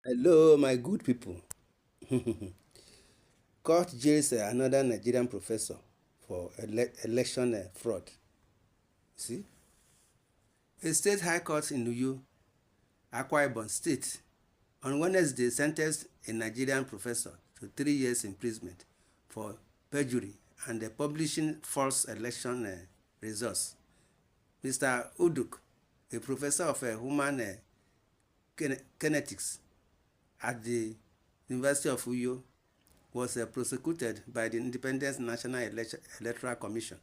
Hello, my good people. Court jails another Nigerian professor for election fraud. See, a state high court in Uyo, Akwa Ibom State, on Wednesday sentenced a Nigerian professor to 3 years imprisonment for perjury and publishing false election results. Mr. Uduk, a professor of human kinetics at the University of Uyo, was prosecuted by the Independent National Electoral Commission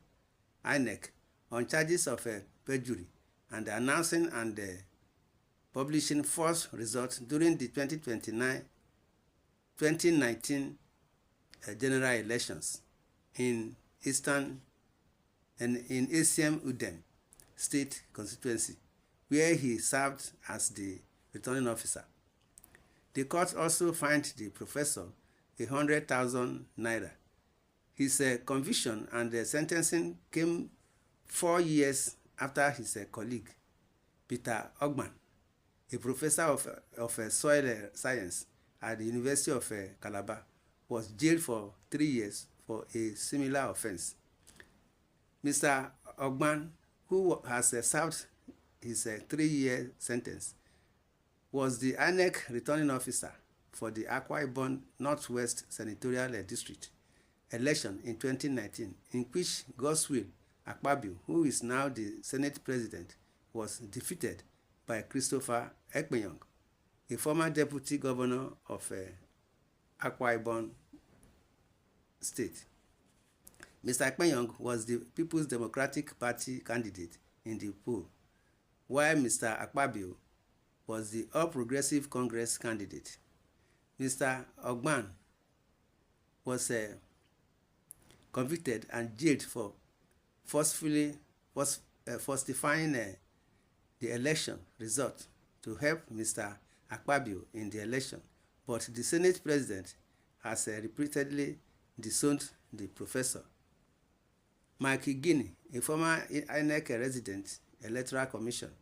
(INEC) on charges of perjury and announcing and publishing false results during the 2019 general elections in Eastern and in ACM Udem State constituency, where he served as the returning officer. The court also fined the professor 100,000 naira. His conviction and sentencing came 4 years after his colleague, Peter Ogban, a professor of soil science at the University of Calabar, was jailed for 3 years for a similar offense. Mr. Ogban, who has served his 3-year sentence, was the INEC returning officer for the Akwa Ibom Northwest Senatorial District election in 2019, in which Godswill Akpabio, who is now the Senate President, was defeated by Christopher Ekpenyong, a former deputy governor of Akwa Ibom State. Mr. Ekpenyong was the People's Democratic Party candidate in the poll, while Mr. Akpabio was the All Progressive Congress candidate. Mr. Ogban was convicted and jailed for falsifying the election result to help Mr. Akpabio in the election, but the Senate President has repeatedly disowned the professor. Mike Guinea, a former INEC resident, Electoral Commission,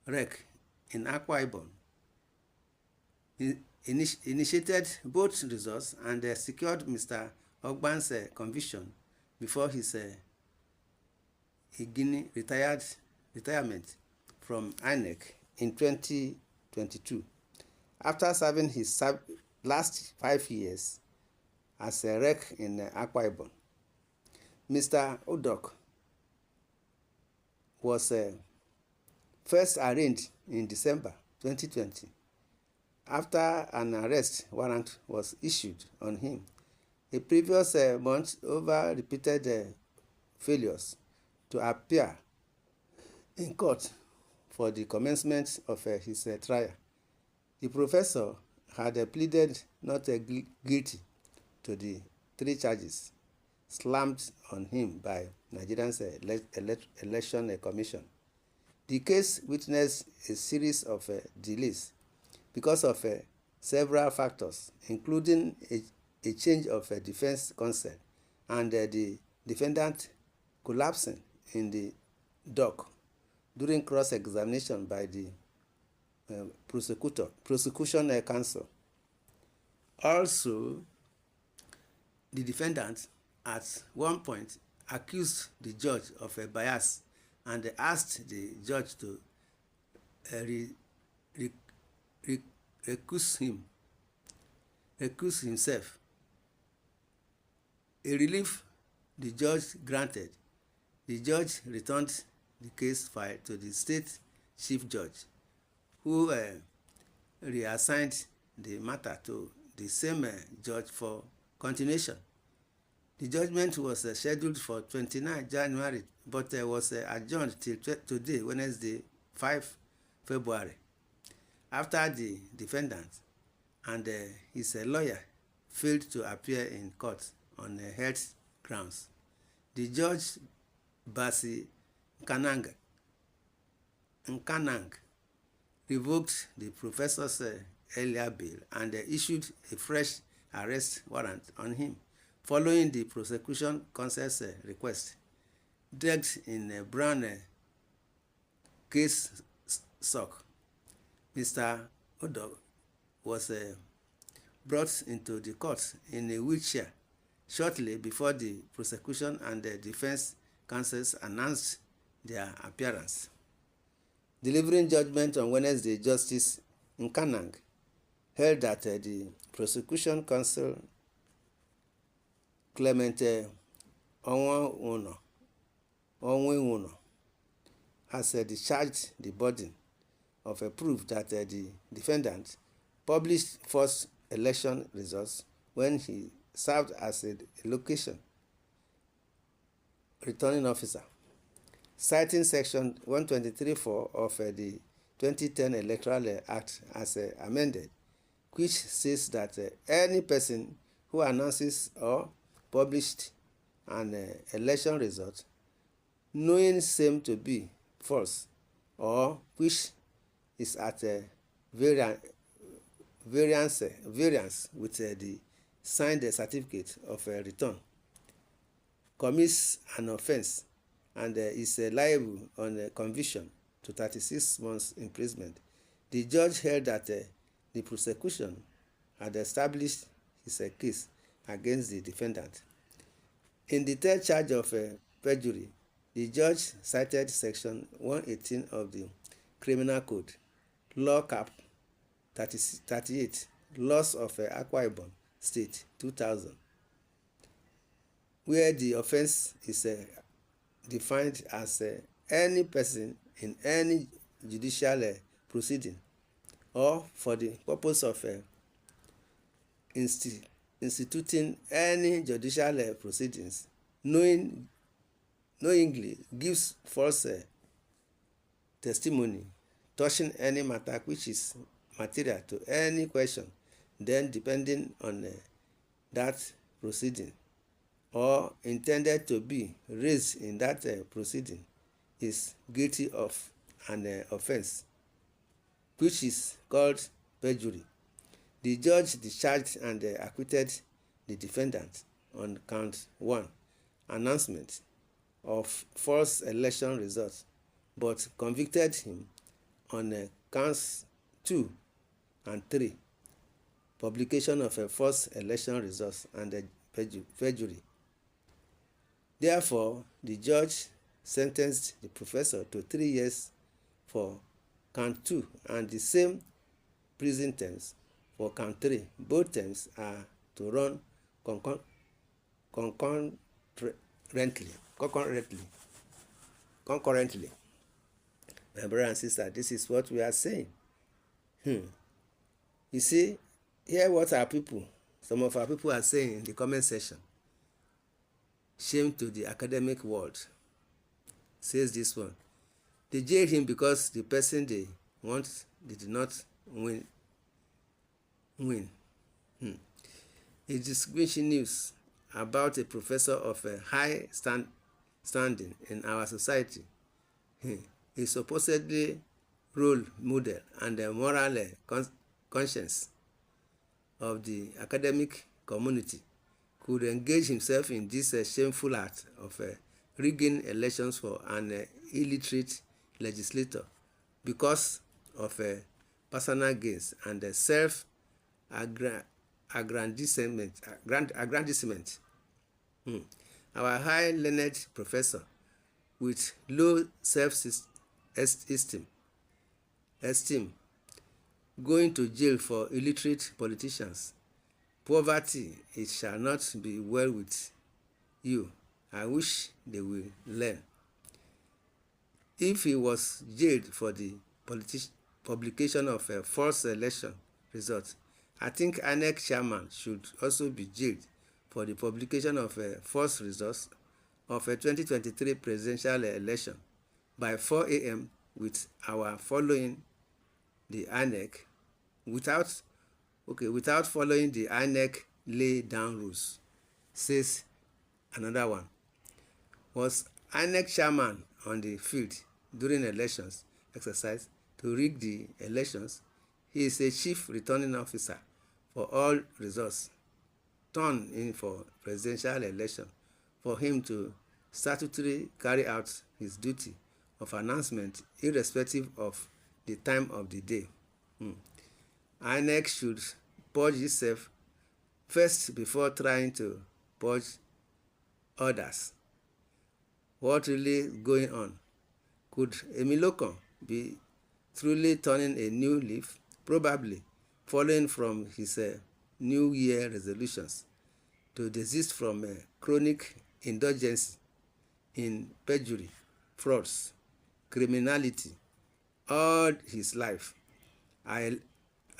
REC, in Akwa Ibom, initiated both results and secured Mr. Ogban's conviction before his retirement from INEC in 2022, after serving his last 5 years as a REC in Akwa Ibom. Mr. Uduk was first arraigned in December 2020 after an arrest warrant was issued on him a previous month over repeated failures to appear in court for the commencement of his trial. The professor had pleaded not guilty to the 3 charges slammed on him by Nigeria's Election Commission. The case witnessed a series of delays because of several factors, including a change of defense counsel and the defendant collapsing in the dock during cross-examination by the prosecution counsel. Also, the defendant at one point accused the judge of a bias and asked the judge to recuse himself, a relief the judge granted. The judge returned the case file to the state chief judge, who reassigned the matter to the same judge for continuation. The judgment was scheduled for 29 January, but was adjourned till today, Wednesday, 5 February, after the defendant and his lawyer failed to appear in court on health grounds. The judge, Basi Nkanang, revoked the professor's earlier bail and issued a fresh arrest warrant on him, following the prosecution counsel's request. Dragged in a brown case sock, Mr. Uduk was brought into the court in a wheelchair shortly before the prosecution and the defense counsels announced their appearance. Delivering judgment on Wednesday, Justice Nkanang held that the prosecution counsel Clement Onwuno has discharged the burden of proof that the defendant published false election results when he served as a location returning officer, citing Section 123(4) of the 2010 Electoral Act as amended, which says that any person who announces or published an election result knowing same to be false or which is at variance with the signed certificate of return commits an offense and is liable on conviction to 36 months imprisonment. The judge held that the prosecution had established his case against the defendant. In the third charge of perjury, the judge cited Section 118 of the Criminal Code, Law Cap 38, Laws of Akwa Ibom State 2000, where the offense is defined as any person in any judicial proceeding or for the purpose of instituting any judicial proceedings knowingly gives false testimony touching any matter which is material to any question then depending on that proceeding or intended to be raised in that proceeding is guilty of an offense which is called perjury. The judge discharged and acquitted the defendant on count 1, announcement of false election results, but convicted him on counts 2 and 3, publication of false election results and perjury. Therefore, the judge sentenced the professor to 3 years for count 2 and the same prison terms for count 3. Both terms are to run concurrently. My brother and sister, this is what we are saying. You see, hear what some of our people are saying in the comment section. Shame to the academic world, says this one. They jailed him because the person they want did not win. A discrimination news about a professor of a high standing in our society, a supposedly role model and a moral conscience of the academic community, could engage himself in this shameful act of rigging elections for an illiterate legislator because of personal gains and self-aggrandizement. Our high learned professor with low self-esteem going to jail for illiterate politicians. Poverty, it shall not be well with you. I wish they will learn. If he was jailed for the publication of a false election result, I think INEC chairman should also be jailed for the publication of false results of a 2023 presidential election by 4 a.m. with our following the INEC without following the INEC lay down rules, says another one. Was INEC chairman on the field during elections exercise to rig the elections? He is a chief returning officer for all results turned in for presidential election. For him to statutorily carry out his duty of announcement irrespective of the time of the day. INEC should purge itself first before trying to purge others. What really going on? Could Emilokun be truly turning a new leaf? Probably, following from his New Year resolutions to desist from chronic indulgence in perjury, frauds, criminality all his life. I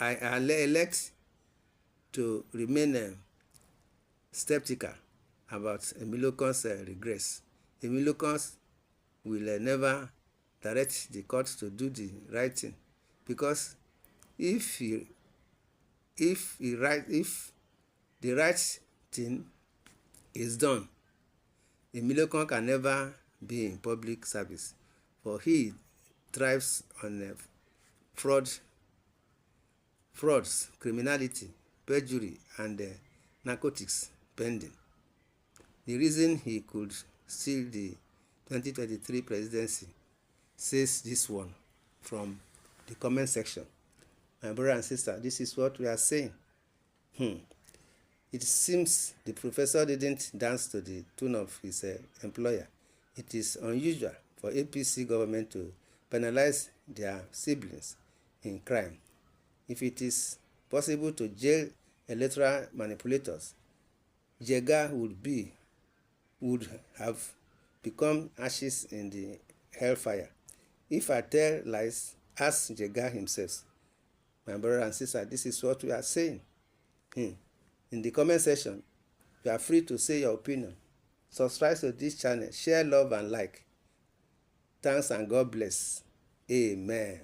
elect to remain skeptical about Emilokun's regress. Emilokun will never direct the court to do the right thing, because if the right thing is done, Emilokun can never be in public service, for he thrives on frauds, criminality, perjury, and narcotics pending. The reason he could steal the 2023 presidency says this one from the comment section. My brother and sister, this is what we are saying. It seems the professor didn't dance to the tune of his employer. It is unusual for APC government to penalize their siblings in crime. If it is possible to jail electoral manipulators, Jega would have become ashes in the hellfire. If I tell lies, ask Jega himself. My brother and sister, this is what we are saying. In the comment section, you are free to say your opinion. Subscribe to this channel, share, love, and like. Thanks and God bless. Amen.